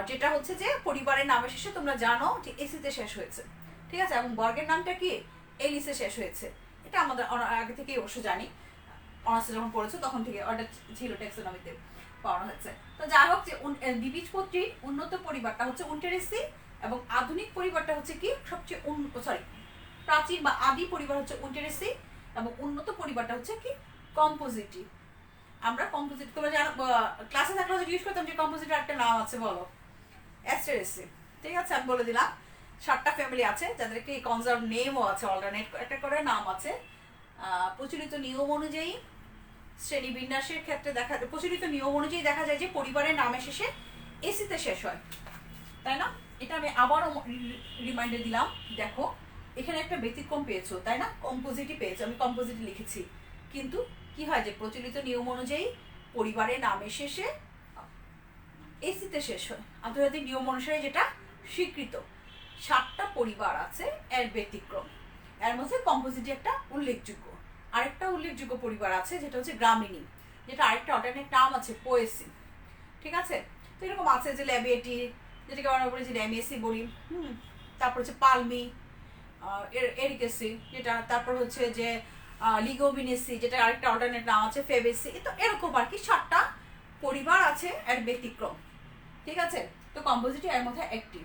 যেটা হচ্ছে যে পরিবারের নামের শেষে তোমরা জানো যে এসিতে শেষ হয়েছে। ঠিক আছে, এবং বর্গের নামটা কি এলিসে শেষ হয়েছে। এটা আমাদের আগে থেকেই অবশ্য জানি, অনার্সে যখন পড়েছো তখন থেকে ওটা ছিল টেক্সোনমিতে পড়ানো হয়েছে। তো যাই হোক, যে দ্বিবীজপত্রীর উন্নত পরিবারটা হচ্ছে উইন্টারেসি এবং আধুনিক পরিবারটা হচ্ছে কি সবচেয়ে প্রাচীন বা আদি পরিবার হচ্ছে উইন্টারেসি এবং উন্নত পরিবারটা হচ্ছে কি কম্পোজিটি। আমরা কম্পোজিট, তোমরা জানো ক্লাসে থাকলে জিজ্ঞেস করতাম যে কম্পোজিটের একটা নাম আছে বলো, অ্যাস্টেরেসি। ঠিক আছে, আমি বলে দিলাম 7টা ফ্যামিলি আছে যাদেরকে কনজার্ভ নেমও আছে, অল্টারনেট একটা করে নাম আছে। প্রচলিত নিয়ম অনুযায়ী শ্রেণীবিন্যাসের ক্ষেত্রে প্রচলিত নিয়ম অনুযায়ী দেখা যায় যে পরিবারের নামের শেষে এসিতে শেষ হয়, তাই না? এটা আমি আবারও রিমাইন্ডার দিলাম। দেখো এখানে একটা ব্যতিক্রম পেয়েছো, তাই না? কম্পোজিটি পেয়েছো, আমি কম্পোজিটি লিখেছি, কিন্তু কি হয় যে প্রচলিত নিয়ম অনুযায়ী পরিবারের নামের শেষে এসিতে শেষ হয়। আন্তর্জাতিক নিয়ম অনুসারে যেটা স্বীকৃত। 7টা পরিবার আছে এর ব্যতিক্রম, এর মধ্যে কম্পোজিটি একটা উল্লেখযোগ্য। আরেকটা উল্লেখযোগ্য পরিবার আছে যেটা হচ্ছে গ্রামিনী, যেটা আরেকটা অল্টারনেট নাম আছে পোয়েসি। ঠিক আছে, তো এরকম আছে যে ল্যাবিয়েটি, যেটাকে আমরা বলি যে ল্যামিয়েসি বলি, তারপর হচ্ছে পালমি, এরিকেসি যেটা, তারপর হচ্ছে যে লিগোবিনেসি যেটা আরেকটা অল্টারনেট নাম আছে ফেবেসি। তো এরকম আর কি 7টা পরিবার আছে এর ব্যতিক্রম। ঠিক আছে, তো কম্পোজিটি এর মধ্যে একটি।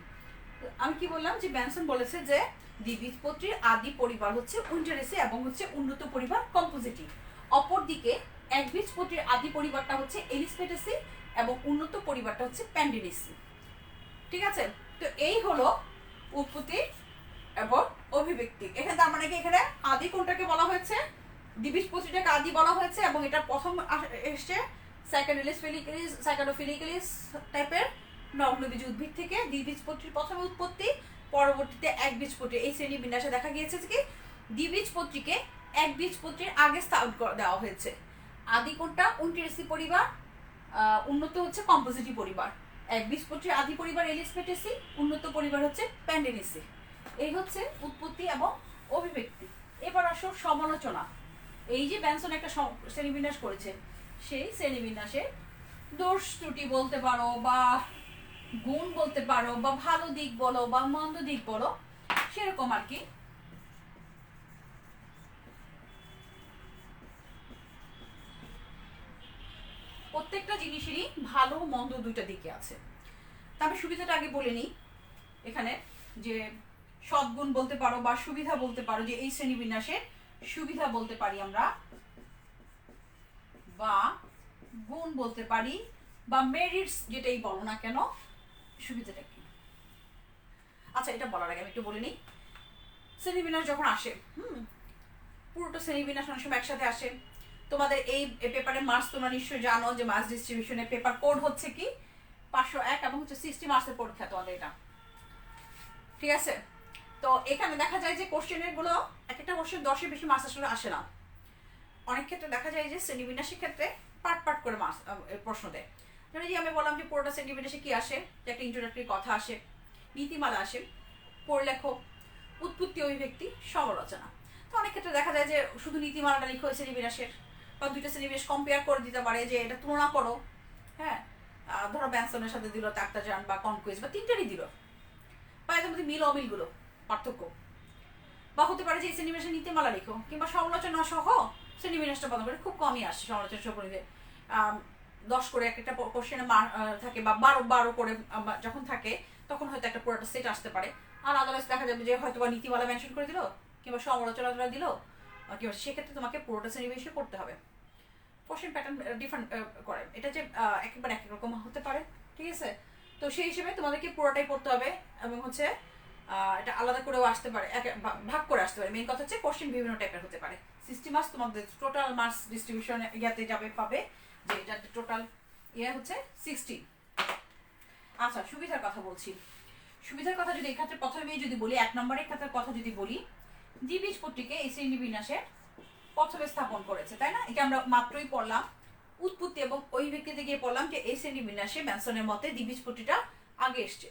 আমি কি বললাম যে বেনসন বলেছে যে দ্বিবীজপত্রীর আদি পরিবার হচ্ছে উইন্টারেসি এবং হচ্ছে উন্নত পরিবার কম্পোজিটি। অপরদিকে একবীজপত্রীর আদি পরিবারটা হচ্ছে এলিস মেটাসি এবং উন্নত পরিবারটা হচ্ছে প্যান্ডেনেসি। ঠিক আছে, তো এই হলো উৎপত্তি এবং অভিব্যক্তি। এখানে তার মানে কি এখানে আদি কোনটাকে বলা হয়েছে? দ্বিবীজপত্রীটাকে আদি বলা হয়েছে এবং এটা প্রথম এসছে সাইকেলোফিলিকিলিস টাইপের নগ্নবীজী উদ্ভিদ থেকে। দ্বিবীজপত্রীর প্রথমে উৎপত্তি, পরবর্তীতে একবীজপত্রী। এই শ্রেণী বিন্যাসে দেখা গিয়েছে কি দ্বিবীজপত্রীকে একবীজপত্রীর আগে স্থাপন দেওয়া হয়েছে। আদি কোনটা? উইন্টারেসি পরিবার, উন্নত হচ্ছে কম্পোজিটি পরিবার। একবীজপত্রীর আদি পরিবার এলিস মেটাসি, উন্নত পরিবার হচ্ছে প্যান্ডেনেসি। এই হচ্ছে উৎপত্তি এবং অভিব্যক্তি। এবার আসো সমালোচনা। এই যে বেনসন একটা শ্রেণীবিন্যাস করেছে, সেই শ্রেণীবিন্যাসে দোষ ত্রুটি বলতে পারো বা গুণ বলতে পারো বা ভালো দিক বলো বা মন্দ দিক বলো, সেরকম আর কি। প্রত্যেকটা জিনিসেরই ভালো মন্দ দুইটা দিকে আছে। তবে সুবিধাটা আগে বলে নিই। এখানে যে সদ্গুণ বলতে পারো বা সুবিধা বলতে পারো, যে এই শ্রেণীবিন্যাসের সুবিধা বলতে পারি আমরা, বা গুণ বলতে পারি, বা মেরিটস যেটাই বলো না কেন, সুবিধাটা কি? আচ্ছা, এটা বলার আগে আমি একটু বলে নিই। শ্রেণীবিন্যাস যখন আসে, পুরোটা শ্রেণীবিন্যাস অনেক সময় একসাথে আসে। তোমাদের এই পেপারে মার্কস তোমরা নিশ্চয়ই জানো যে মার্কস ডিস্ট্রিবিউশনের পেপার কোড হচ্ছে কি 501 এবং হচ্ছে 60 মার্কসের পরীক্ষা তোমাদের এটা, ঠিক আছে? তো এখানে দেখা যায় যে কোশ্চেনের গুলো এক একটা কোশ্চেন 10-এর বেশি মার্কস আসলে আসে না। অনেক ক্ষেত্রে দেখা যায় যে শ্রেণীবিন্যাসের ক্ষেত্রে পার্ট পার্ট করে মার্কস প্রশ্ন দেয়। যেমন যে আমি বললাম যে পুরোটা শ্রেণীবিন্যাসে কি আসে, যে একটা ইন্ট্রোডাক্টরি কথা আসে, নীতিমালা আসে, পরিলেখ, উৎপত্তি, অভিব্যক্তি, সমালোচনা। তো অনেক ক্ষেত্রে দেখা যায় যে শুধু নীতিমালাটা লিখো শ্রেণীবিন্যাসের, বা দুইটা শ্রেণীবিন্যাস কম্পেয়ার করে দিতে পারে যে এটা তুলনা করো। হ্যাঁ, ধরো ব্যানসনের সাথে দিল তাক্তাজান বা কনকুইজ, বা তিনটারই দিল, বা এদের মধ্যে মিল অমিলগুলো পার্থক্য। বা হতে পারে যে এই শ্রেণীবিন্যাসের নীতিমালা লিখো, কিংবা সমালোচনা সহ শ্রেণীবিন্যাসটা বন্ধ করে, খুব কমই আসে সমালোচনা সহ 10 করে এক একটা কোশ্চেনে থাকে, বা 12 করে যখন থাকে তখন হয়তো একটা পুরোটা সেট আসতে পারে। আর আদারওয়াইজ দেখা যাবে যে হয়তো বা নীতিমালা মেনশন করে দিল, কিংবা সমালোচনা দিল, কিংবা সেক্ষেত্রে তোমাকে পুরোটা শ্রেণীবিন্যাসে করতে হবে। কোশ্চেন প্যাটার্ন ডিফারেন্ট করে, এটা যে একেবারে এক রকম হতে পারে, ঠিক আছে? তো সেই হিসেবে তোমাদেরকে পুরোটাই পড়তে হবে, এবং হচ্ছে এটা আলাদা করেও আসতে পারে, ভাগ করে আসতে পারে। মেইন কথা হচ্ছে কোশ্চেন বিভিন্ন টাইপের হতে পারে। 60 মার্কস তোমাদের টোটাল মার্কস ডিস্ট্রিবিউশন ইয়াতে যাবে, পাবে যে এটা টোটাল হচ্ছে 60। আচ্ছা, সুবিধার কথা বলছি। সুবিধার কথা যদি এক্ষেত্রে প্রথমেই যদি বলি, 1 নম্বরের ক্ষেত্রের কথা যদি বলি, দ্বিবীজপত্রীকে এই শ্রেণীবিন্যাসে প্রথমে স্থাপন করেছে, তাই না? এটা আমরা মাত্রই পড়লাম। উৎপত্তি এবং অভিব্যক্তিতে গিয়ে পড়লাম যে এই শ্রেণীবিন্যাসে ম্যানসনের মতে দ্বিবীজপত্রীটা আগে এসছে।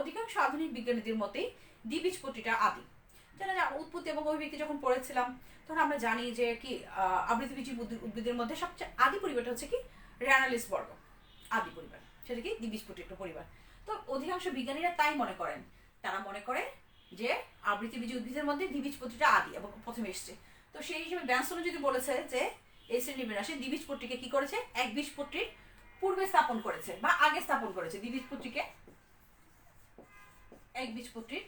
অধিকাংশ আধুনিক বিজ্ঞানীদের মতেই দ্বিবীজপত্রীটা আদি। জানা যায় উৎপত্তি এবং অভিব্যক্তি যখন পড়েছিলাম তখন আমরা জানি যে কি আবৃতবীজী উদ্ভিদের মধ্যে সবচেয়ে আদি পরিবারটা হচ্ছে কি র্যানালিস বর্গ আদি পরিবার, সেটা কি দ্বিবীজপত্রী একটা পরিবার। তো অধিকাংশ বিজ্ঞানীরা তাই মনে করেন, তারা মনে করে যে আবৃতবীজী উদ্ভিদের মধ্যে দ্বিবীজপত্রীটা আদি এবং প্রথমে এসছে। তো সেই হিসেবে ব্যানসন যদি বলেছে যে এই শ্রেণীবিন্যাসে দ্বিবীজপত্রীকে কি করেছে, একবীজপত্রীর পূর্বে স্থাপন করেছে বা আগে স্থাপন করেছে, দ্বিবীজপত্রীকে একবীজপত্রীর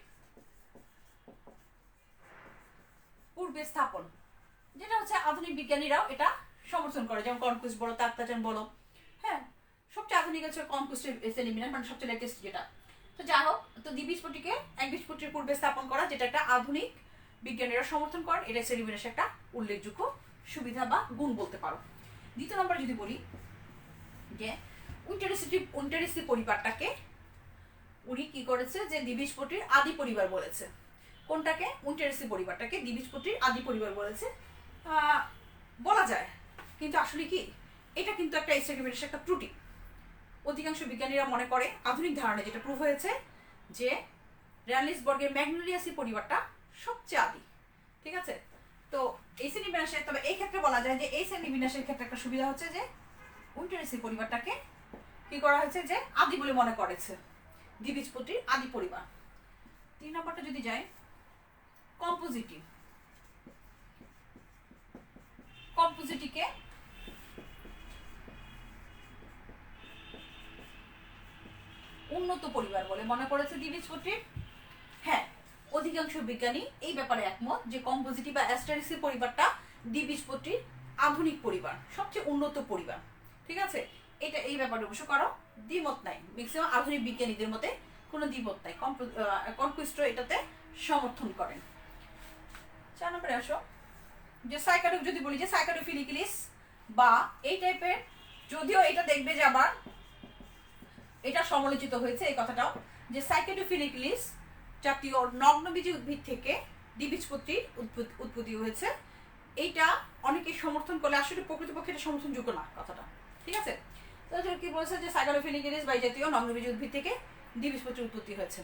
পূর্বে স্থাপন, যেটা হচ্ছে আধুনিক বিজ্ঞানীরাও এটা সমর্থন করে, যেমন কনকুইজ বলো, তাত্তাচান বলো। হ্যাঁ, সবচেয়ে আধুনিক হচ্ছে কনকুইস্টের শ্রেণীবিন্যাস, মানে সবচেয়ে লেটেস্ট যেটা। তো যা হোক, তো দ্বিবীজপত্রীকে একবীজপত্রীর পূর্বে স্থাপন করা, যেটা একটা আধুনিক বিজ্ঞানীরা সমর্থন করেন, এটা শ্রেণীবিন্যাসের একটা উল্লেখযোগ্য সুবিধা বা গুণ বলতে পারো। দ্বিতীয় নম্বর যদি বলি যে উইন্টারিসি পরিবারটাকে উনি কি করেছে, যে দ্বিবীজপত্রীর আদি পরিবার বলেছে। কোনটাকে? উইন্টারিসি পরিবারটাকে দ্বিবীজপত্রীর আদি পরিবার বলেছে বলা যায়, কিন্তু আসলে কি এটা কিন্তু একটা শ্রেণীবিন্যাসের একটা ত্রুটি। অধিকাংশ বিজ্ঞানীরা মনে করে, আধুনিক ধারণা যেটা প্রুভ হয়েছে, যে র্যানলিস বর্গের ম্যাগনোলিয়াসি পরিবারটা সবচেয়ে আদি, ঠিক আছে? তো এই শ্রেণীবিন্যাসের, তবে এই ক্ষেত্রে বলা যায় যে এই শ্রেণীবিন্যাসের ক্ষেত্রে একটা সুবিধা হচ্ছে যে উইন্টারিসি পরিবারটাকে কি করা হয়েছে, যে আদি বলে মনে করেছে, দ্বিবীজপত্রীর আদি পরিবার। 3 নম্বরটা যদি যাই, কম্পোজিটিকে উন্নত পরিবার বলে মনে করেছে দ্বিবীজপত্রীর। হ্যাঁ, অধিকাংশ বিজ্ঞানী এই ব্যাপারে একমত যে কম্পোজিটি বা অ্যাস্টারিসি পরিবারটা দ্বিবীজপত্রীর আধুনিক পরিবার, সবচেয়ে উন্নত পরিবার, ঠিক আছে? এটা এই ব্যাপারে অবশ্য কারো দ্বিমত নাই, ম্যাক্সিমাম আধুনিক বিজ্ঞানীদের মতে কোনো দ্বিমত নাই, কনকুইস্ট এটাতে সমর্থন করেন। 4 নম্বরে আসো, যে সাইকাডো যদি বলি, যে সাইকাডোফিলিকিলিস বা এই টাইপের, যদিও এটা দেখবে যে আবার এটা সমালোচিত হয়েছে এই কথাটাও, যে সাইকাডোফিলিকিলিস জাতীয় নগ্নবীজী উদ্ভিদ থেকে দ্বিবীজপত্রীর উৎপত্তি হয়েছে। এইটা অনেকে সমর্থন করলে আসলে প্রকৃতপক্ষে এটা সমর্থনযোগ্য না কথাটা, ঠিক আছে? তো কি বলছে, যে সাইকাডোফিলিকিলিস বা জাতীয় নগ্নবীজী উদ্ভিদ থেকে দ্বিবীজপত্রীর উৎপত্তি হয়েছে,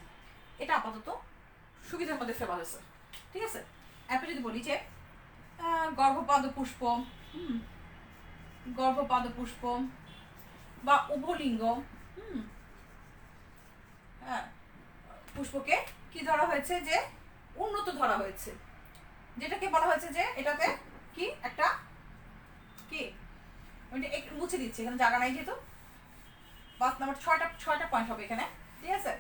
এটা আপাতত সুবিধার মধ্যে ফেলা হয়েছে, ঠিক আছে? এরপর যদি বলি যে গর্ভপাদ পুষ্প বা উভলিঙ্গ হ্যাঁ, পুষ্পকে কি ধরা হয়েছে, যে উন্নত ধরা হয়েছে, যেটাকে বলা হয়েছে যে এটাতে কি একটা কি একটু মুছে দিচ্ছি, এখানে জায়গা নাই যেহেতু। 5 নম্বর 6টা পয়েন্ট হবে এখানে, ঠিক আছে?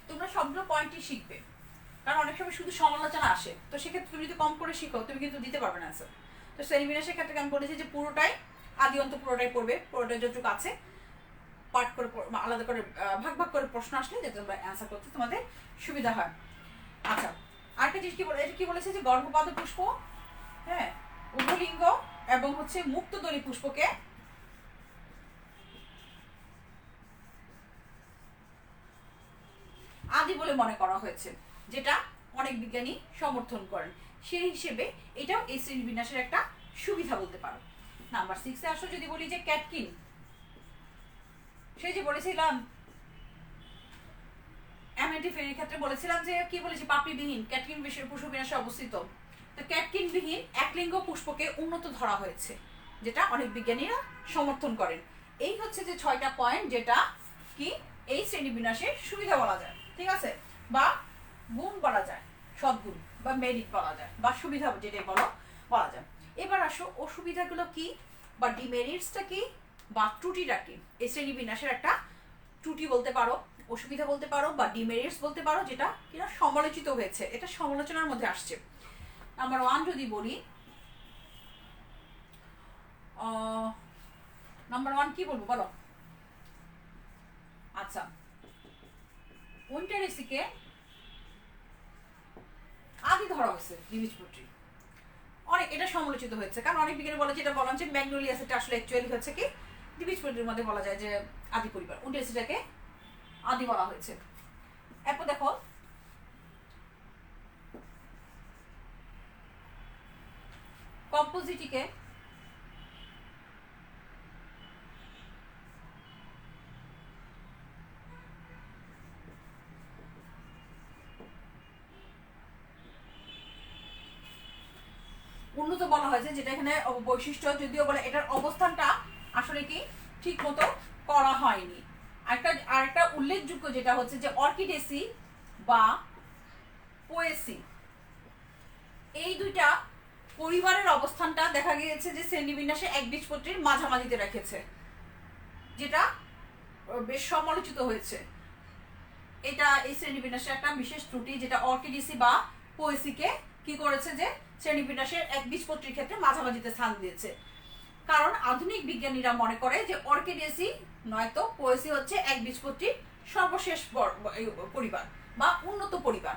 তোমরা সবগুলো পয়েন্টই শিখবে, কারণ অনেক সময় শুধু সমালোচনা আসে, তো সেক্ষেত্রে তুমি যদি কম করে শিখো তুমি কিন্তু দিতে পারবে না আনসার। তো শ্রেণীবিন্যাসের ক্ষেত্রে আমি বলেছি যে পুরোটাই আদি অন্ত পুরোটাই পড়বে, পুরোটাই যতটুকু আছে পাঠ করে আলাদা করে ভাগ ভাগ করে প্রশ্ন আসলে যাতে তোমরা অ্যান্সার করতে তোমাদের সুবিধা হয়। আচ্ছা, আরেকটা জিনিস কি বলে, এটা কি বলেছে যে গর্ভপাদ পুষ্প, হ্যাঁ, উভলিঙ্গ এবং হচ্ছে মুক্তদলী পুষ্পকে আদি বলে মনে করা হয়েছে, যেটা অনেক বিজ্ঞানী সমর্থন করেন। সেই হিসেবে এটাও এই শ্রেণীবিন্যাসের একটা সুবিধা বলতে পারো। নাম্বার 6 আসো, যদি বলি যে ক্যাটকিন, সেই যে বলেছিলাম অ্যামেটিফেরির ক্ষেত্রে বলেছিলাম যে কি বলেছি, পাপড়িবিহীন ক্যাটকিন পুষ্পবিন্যাসে অবস্থিত। তো ক্যাটকিনবিহীন একলিঙ্গ পুষ্পকে উন্নত ধরা হয়েছে, যেটা অনেক বিজ্ঞানীরা সমর্থন করেন। এই হচ্ছে যে 6টা পয়েন্ট যেটা কি এই শ্রেণীবিন্যাসের সুবিধা বলা যায়, ঠিক আছে, বা গুণ বলা যায়, সদ্গুণ বা মেরিট বলা যায়, বা সুবিধা যেটাই বলা যায়। এবার আসো অসুবিধাগুলো কি বা ডিমেরিটসটা কি বা ত্রুটিটা কি। এই শ্রেণীবিন্যাসের একটা ত্রুটি বলতে পারো, অসুবিধা বলতে পারো, বা ডিমেরিটস বলতে পারো, যেটা কিনা সমালোচিত হয়েছে, এটা সমালোচনার মধ্যে আসছে। নাম্বার 1 যদি বলি, নাম্বার 1 কি বলবো বলো? আচ্ছা, উইন্টারেসিকে আদি ধরা হয়েছে দ্বিবীজপত্রী, অনেক এটা সমালোচিত হয়েছে, কারণ অনেক বিজ্ঞানী বলে, যেটা বললাম যে ম্যাগনোলিয়াসটা আসলে অ্যাকচুয়ালি হচ্ছে কি দ্বিবীজপত্রীর মধ্যে বলা যায় যে আদি পরিবার, উইন্টারেসিটাকে আদি বলা হয়েছে। এরপর দেখো কম্পোজিটিকে উন্নত বলা হয়েছে, যেটা এখানে বৈশিষ্ট্য, যদিও বলে এটার অবস্থানটা আসলে কি ঠিক মতো করা হয়নি। আরেকটা উল্লেখযোগ্য যেটা হচ্ছে যে অর্কিডেসি বা পোয়েসি, এই দুইটা পরিবারের অবস্থানটা দেখা গিয়েছে যে শ্রেণীবিন্যাসে একবীজপত্রীর মাঝামাঝিতে রেখেছে, যেটা বেশ সমালোচিত হয়েছে। এটা এই শ্রেণীবিন্যাসের একটা বিশেষ ত্রুটি, যেটা অর্কিডেসি বা পোয়েসিকে কি করেছে যে শ্রেণীবিন্যাসের একবীজপত্রীর ক্ষেত্রে মাঝামাঝিতে স্থান দিয়েছে। কারণ আধুনিক বিজ্ঞানীরা মনে করে যে অর্কিডেসি নয়তো পোয়েসি হচ্ছে একবীজপত্রীর সর্বশেষ পরিবার বা উন্নত পরিবার,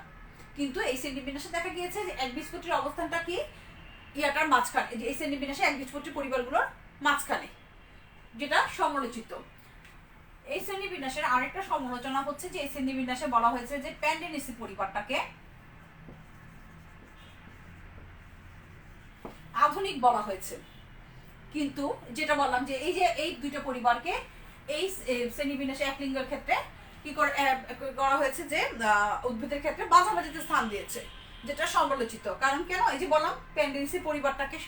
কিন্তু এই শ্রেণীবিন্যাসে দেখা গিয়েছে যে একবীজপত্রীর অবস্থানটা কি ইয়াটার মাঝখানে, এই শ্রেণীবিন্যাসে একবীজপত্রী পরিবারগুলোর মাঝখানে, যেটা সমালোচিত। এই শ্রেণীবিন্যাসের আরেকটা সমালোচনা হচ্ছে যে এই শ্রেণীবিন্যাসে বলা হয়েছে যে প্যান্ডেনেসি পরিবারটাকে আধুনিক বলা হয়েছে, কিন্তু যেটা বললাম যে এই দুইটা পরিবারকে এই শ্রেণীবিন্যাসে একলিঙ্গের ক্ষেত্রে কি করা হয়েছে যে উদ্ভিদের ক্ষেত্রে মাঝামাঝিতে স্থান দিয়েছে, যেটা সমালোচিত। কারণ কেন, এই যে বললাম প্যান্ডেনেসি পরিবারটাকে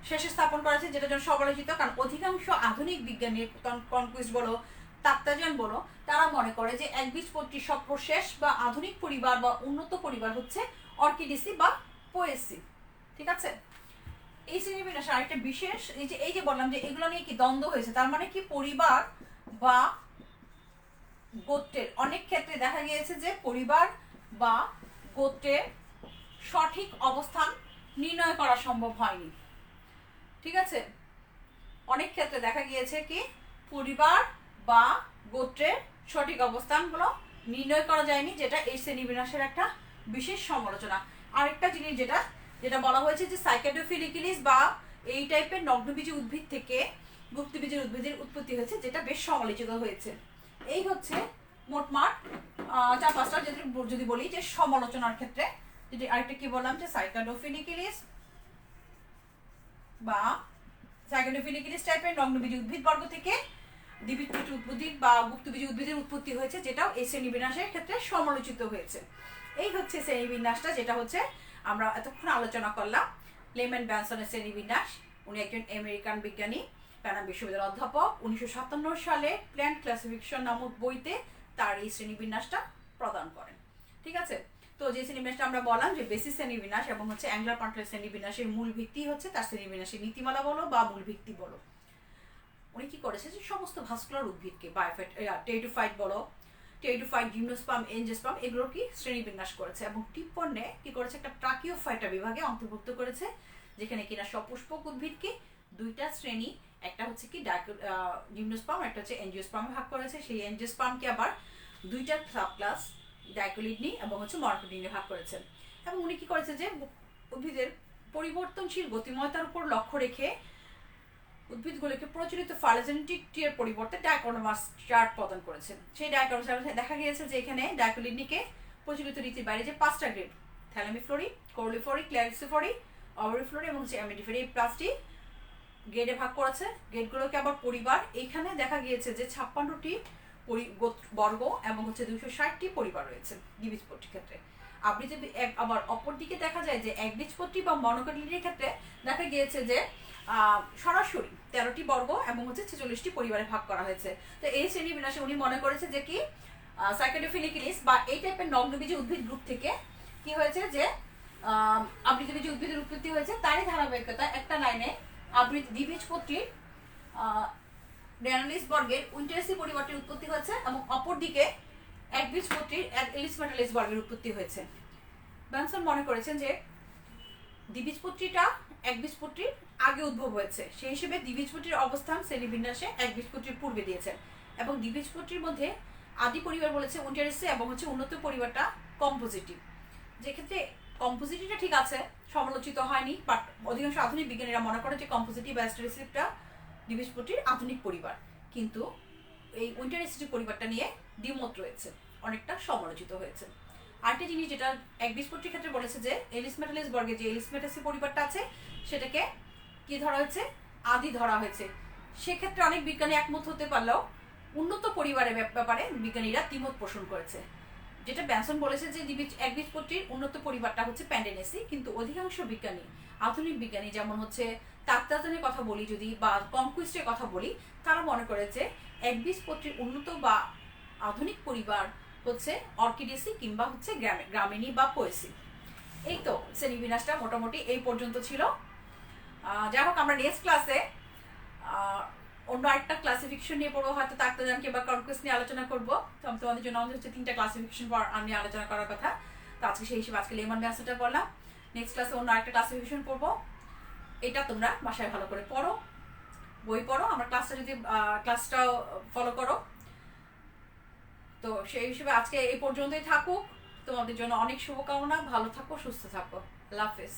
শেষে স্থাপন করা হয়েছে, যেটা জন্য সমালোচিত, কারণ অধিকাংশ আধুনিক বিজ্ঞানী কনকুইস্ট বলো, তাত্ত্বিক বলো, তারা মনে করে যে একবীজপত্রী সর্বশেষ বা আধুনিক পরিবার বা উন্নত পরিবার হচ্ছে অর্কিডেসি বা পোয়েসি, ঠিক আছে। এই শ্রেণীবিন্যাসে আরেকটা বিশেষ, এই যে বললাম যে এগুলো নিয়ে কি দ্বন্দ্ব হয়েছে, তার মানে কি পরিবার বা গোত্রের অনেক ক্ষেত্রে দেখা গিয়েছে যে পরিবার বা গোত্রের সঠিক অবস্থান নির্ণয় করা সম্ভব হয়নি, ঠিক আছে। অনেক ক্ষেত্রে দেখা গিয়েছে কি পরিবার বা গোত্রের সঠিক অবস্থানগুলো নির্ণয় করা যায়নি, যেটা এই শ্রেণীবিন্যাসের একটা বিশেষ সমালোচনা। আরেকটা জিনিস যেটা বলা হয়েছে যে সাইকাডোফিলিকিলিস বা এই টাইপের নগ্নবীজী উদ্ভিদ থেকে গুপ্তবীজের উদ্ভিদের উৎপত্তি হয়েছে, যেটা বেশ সমালোচিত হয়েছে। এই হচ্ছে মোটমাট 4-5টা যদি বলি যে সমালোচনার ক্ষেত্রে, যদি আরেকটা কি বললাম যে সাইকাডোফিলিকিলিস বা সাইকাডোফিলিকিলিস টাইপের নগ্নবীজী উদ্ভিদ বর্গ থেকে দ্বিবীজপত্রী উদ্ভিদ বা গুপ্তবীজী উদ্ভিদের উৎপত্তি হয়েছে, যেটাও এই শ্রেণীবিন্যাসের ক্ষেত্রে সমালোচিত হয়েছে। এই হচ্ছে শ্রেণীবিন্যাসটা, যেটা হচ্ছে আমরা এতক্ষণ আলোচনা করলাম। লেম্যান ব্যানসনের শ্রেণীবিন্যাস, উনি একজন আমেরিকান বিজ্ঞানী, প্যানাম বিশ্ববিদ্যালয়ের অধ্যাপক। 1957 সালে প্ল্যান্ট ক্লাসিফিকেশন নামক বইতে তার এই শ্রেণীবিন্যাসটা প্রদান করেন, ঠিক আছে। তো যে শ্রেণীবিন্যাসটা আমরা বললাম যে বেসিস শ্রেণীবিন্যাস এবং হচ্ছে অ্যাংলার পান্টলের শ্রেণীবিন্যাসের মূল ভিত্তি হচ্ছে তার শ্রেণীবিন্যাসের নীতিমালা বলো বা মূল ভিত্তি বলো। উনি কি করেছে যে সমস্ত ভাস্কুলার উদ্ভিদকে টেরিডোফাইট বলো, টেরিডোফাইট, জিমনোস্পার্ম, এনজিওস্পার্ম, এগুলোর কি শ্রেণীবিন্যাস করেছে, এবং টিপ্পণ্যে কি করেছে একটা ট্রাকিওফাইটা বিভাগে অন্তর্ভুক্ত করেছে, যেখানে কিনা সপুষ্পক উদ্ভিদকে দুইটা শ্রেণী, একটা হচ্ছে কি জিমনোস্পার্ম, একটা হচ্ছে এনজিওস্পার্মে ভাগ করেছে। সেই এনজিওস্পার্মকে আবার দুইটা সাব ক্লাস ডাইকোলিডনি এবং হচ্ছে মনোটোনিডে ভাগ করেছেন। এবং উনি কি করেছে যে উদ্ভিদের পরিবর্তনশীল গতিময়তার উপর লক্ষ্য রেখে উদ্ভিদগুলোকে প্রচলিত ফাইলোজেনেটিক ট্রির পরিবর্তে ডাইকোনোমাস চার্ট প্রদান করেছেন। সেই ডাইকোনোমাস দেখা গিয়েছে যে এখানে ডাইকোলিডনিকে প্রচলিত রীতির বাইরে যে 5টা গ্রেড, থ্যালামিফ্লোরি, কোরলিফ্লোরি, ক্ল্যারিসিফ্লোরি, অভারিফ্লোরি এবং অ্যামিডিফ্লোরি, এই 5টি গ্রেডে ভাগ করেছে। গ্রেডগুলোকে আবার পরিবার, এইখানে দেখা গিয়েছে যে 56টি বর্গ এবং হচ্ছে 260টি পরিবার রয়েছে দ্বিবীজপত্রীর ক্ষেত্রে। আপনি যদি আবার অপর দিকে দেখা যায় যে একবীজপত্রী বা মনোকটিলিডের ক্ষেত্রে দেখা গিয়েছে যে সরাসরি 13টি বর্গ এবং হচ্ছে 46টি পরিবারে ভাগ করা হয়েছে। তো এই শ্রেণীবিন্যাসে উনি মনে করেছে যে কি সাইকেডোফিলিকিলিস বা এই টাইপের নগ্নবীজী উদ্ভিদ গ্রুপ থেকে কি হয়েছে যে আবৃতবীজী উদ্ভিদের উৎপত্তি হয়েছে। তারই ধারাবাহিকতা একটা লাইনে দ্বিবীজপত্রীর ড্যানালিস বর্গের উইন্টারেসি পরিবারটির উৎপত্তি হয়েছে এবং অপরদিকে একবীজপত্রীর এলিসমেটালিস বর্গের উৎপত্তি হয়েছে। ব্যানসন মনে করেছেন যে দ্বিবীজপত্রীটা একবীজপত্রীর আগে উদ্ভব হয়েছে, সেই হিসেবে দ্বিবীজপত্রীর অবস্থান শ্রেণীবিন্যাসে একবীজপত্রীর পূর্বে দিয়েছেন। এবং দ্বিবীজপত্রীর মধ্যে আদি পরিবার বলেছে উইন্টারেসি এবং হচ্ছে উন্নত পরিবারটা কম্পোজিটিভ, যেক্ষেত্রে কম্পোজিটিভটা ঠিক আছে, সমালোচিত হয়নি, বাট অধিকাংশ আধুনিক বিজ্ঞানীরা মনে করে যে কম্পোজিটিভ অ্যাস্টারেসিভটা দ্বিবীজপত্রীর আধুনিক পরিবার। কিন্তু এই উইন্টারেসিটিভ পরিবারটা নিয়ে দ্বিমত রয়েছে, অনেকটা সমালোচিত হয়েছে। আরেকটা জিনিস যেটা একবীজপত্রীর ক্ষেত্রে বলেছে যে এলিসমেটালিস বর্গে যে এলিসমেটাসি পরিবারটা আছে সেটাকে কি ধরা হয়েছে, আদি ধরা হয়েছে। সেক্ষেত্রে অনেক বিজ্ঞানী একমত হতে পারলেও উন্নত পরিবারের ব্যাপারে বিজ্ঞানীরা দ্বিমত পোষণ করেছে। যেটা ব্যানসন বলেছে যে একবীজপত্রীর উন্নত পরিবারটা হচ্ছে প্যান্ডেনেসি, কিন্তু অধিকাংশ বিজ্ঞানী, আধুনিক বিজ্ঞানী যেমন হচ্ছে তাত্তাজনের কথা বলি যদি বা কনকুইস্টের কথা বলি, তারা মনে করে যে একবীজপত্রীর উন্নত বা আধুনিক পরিবার হচ্ছে অর্কিডেসি কিংবা হচ্ছে গ্রামিনী বা পোয়েসি। এই তো শ্রেণীবিন্যাসটা মোটামুটি এই পর্যন্ত ছিল। যাই হোক, আমরা নেক্সট ক্লাসে অন্য আরেকটা ক্লাসিফিকেশন নিয়ে পড়বো, হয়তো তাত্তাজান কিংবা কনকুইস্ট নিয়ে আলোচনা করবো। তো তোমাদের জন্য আমাদের হচ্ছে 3টা ক্লাসিফিকেশন নিয়ে আলোচনা করার কথা। তো আজকে সেই হিসেবে আজকে লেমন ব্যাসটা পড়লাম। নেক্সট ক্লাসে অন্য আরেকটা ক্লাসিফিকেশন পড়বো। এটা তোমরা বাসায় ভালো করে পড়ো, বই পড়ো, আমার ক্লাসটাও ফলো করো। তো সেই হিসেবে আজকে এই পর্যন্তই থাকুক। তোমাদের জন্য অনেক শুভকামনা, ভালো থাকো, সুস্থ থাকো। আল্লাহ হাফেজ।